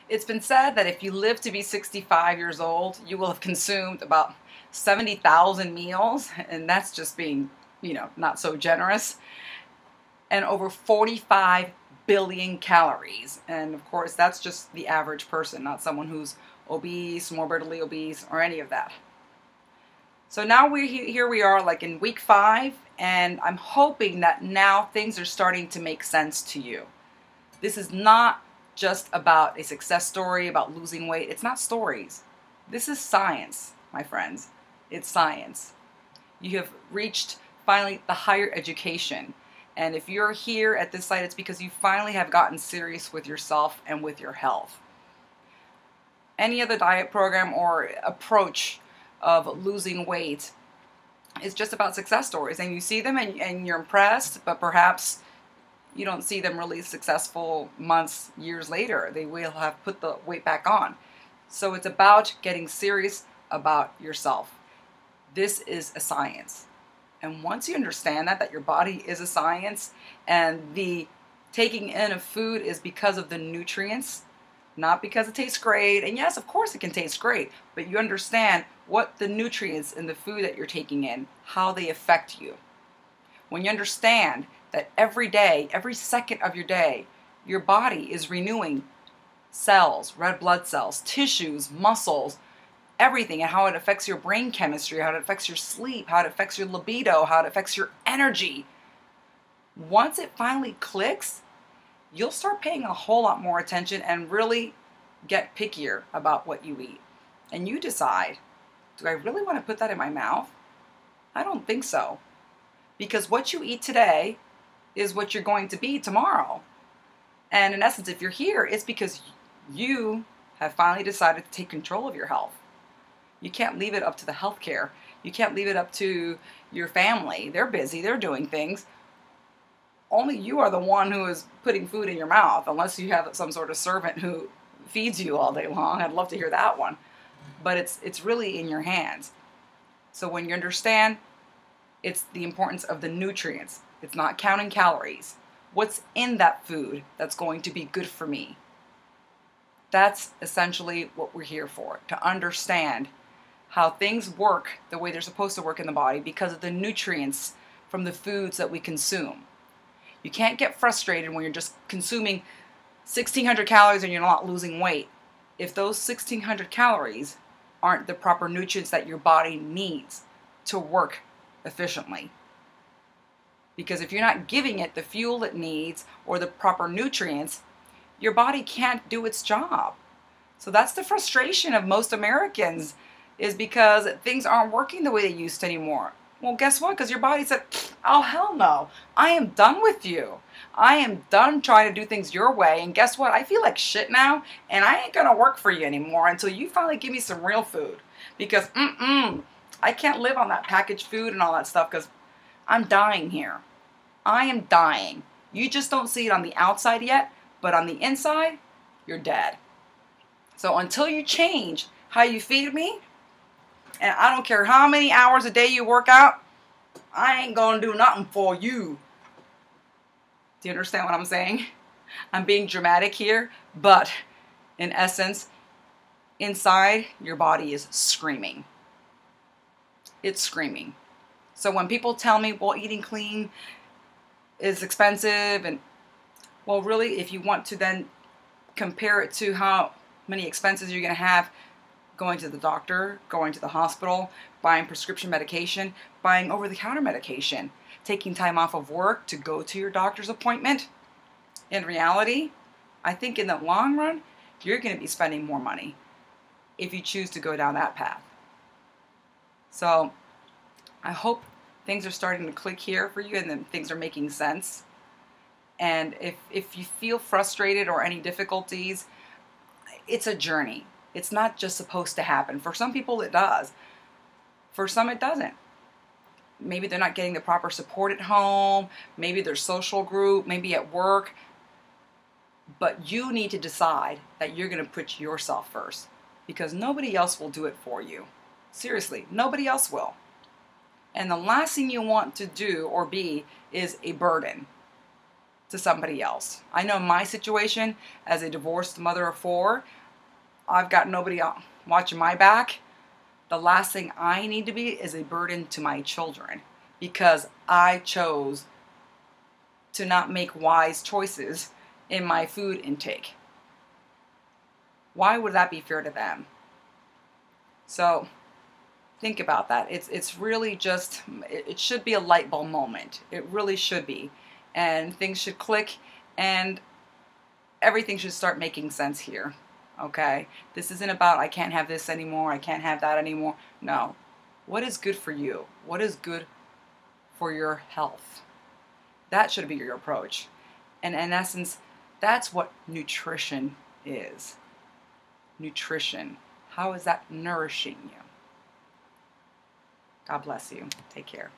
It's been said that if you live to be 65 years old, you will have consumed about 70,000 meals, and that's just being, not so generous, and over 45 billion calories. And of course, that's just the average person, not someone who's obese, morbidly obese, or any of that. So now here we are like in week 5, and I'm hoping that now things are starting to make sense to you. This is not just about a success story about losing weight. It's not stories. This is science, my friends. It's science. You have reached finally the higher education. And if you're here at this site, it's because you finally have gotten serious with yourself and with your health. Any other diet program or approach of losing weight is just about success stories. And you see them and you're impressed, but perhaps you don't see them really successful months, years later. They will have put the weight back on. So it's about getting serious about yourself. This is a science. And once you understand that your body is a science and the taking in of food is because of the nutrients, not because it tastes great. And yes, of course it can taste great, but you understand what the nutrients in the food that you're taking in, how they affect you. When you understand that every day, every second of your day, your body is renewing cells, red blood cells, tissues, muscles, everything, and how it affects your brain chemistry, how it affects your sleep, how it affects your libido, how it affects your energy. Once it finally clicks, you'll start paying a whole lot more attention and really get pickier about what you eat. And you decide, do I really want to put that in my mouth? I don't think so. Because what you eat today is what you're going to be tomorrow. And in essence, if you're here, it's because you have finally decided to take control of your health. You can't leave it up to the healthcare. You can't leave it up to your family. They're busy, they're doing things. Only you are the one who is putting food in your mouth, unless you have some sort of servant who feeds you all day long. I'd love to hear that one. But it's really in your hands. So when you understand, it's the importance of the nutrients. It's not counting calories. What's in that food that's going to be good for me? That's essentially what we're here for, to understand how things work the way they're supposed to work in the body because of the nutrients from the foods that we consume. You can't get frustrated when you're just consuming 1,600 calories and you're not losing weight if those 1,600 calories aren't the proper nutrients that your body needs to work efficiently. Because if you're not giving it the fuel it needs or the proper nutrients, your body can't do its job. So that's the frustration of most Americans, is because things aren't working the way they used to anymore. Well, guess what? Because your body said, oh, hell no. I am done with you. I am done trying to do things your way. And guess what? I feel like shit now, and I ain't going to work for you anymore until you finally give me some real food. Because, I can't live on that packaged food and all that stuff because I'm dying here. I am dying. You just don't see it on the outside yet, but on the inside, you're dead. So until you change how you feed me, and I don't care how many hours a day you work out, I ain't gonna do nothing for you. Do you understand what I'm saying? I'm being dramatic here, but in essence, inside, your body is screaming. It's screaming. So when people tell me, well, eating clean is expensive, and well, really, if you want to then compare it to how many expenses you're going to have going to the doctor, going to the hospital, buying prescription medication, buying over-the-counter medication, taking time off of work to go to your doctor's appointment, in reality, I think in the long run, you're going to be spending more money if you choose to go down that path. So I hope things are starting to click here for you and then things are making sense. And if you feel frustrated or any difficulties, it's a journey. It's not just supposed to happen. For some people it does. For some it doesn't. Maybe they're not getting the proper support at home, maybe their social group, maybe at work. But you need to decide that you're going to put yourself first, because nobody else will do it for you. Seriously, nobody else will. And the last thing you want to do or be is a burden. to somebody else. I know my situation as a divorced mother of 4, I've got nobody watching my back. The last thing I need to be is a burden to my children because I chose to not make wise choices in my food intake. Why would that be fair to them? So think about that. It's really just, it should be a light bulb moment. It really should be. And things should click and everything should start making sense here. Okay? This isn't about I can't have this anymore, I can't have that anymore. No. What is good for you? What is good for your health? That should be your approach. And in essence, that's what nutrition is. Nutrition. How is that nourishing you? God bless you. Take care.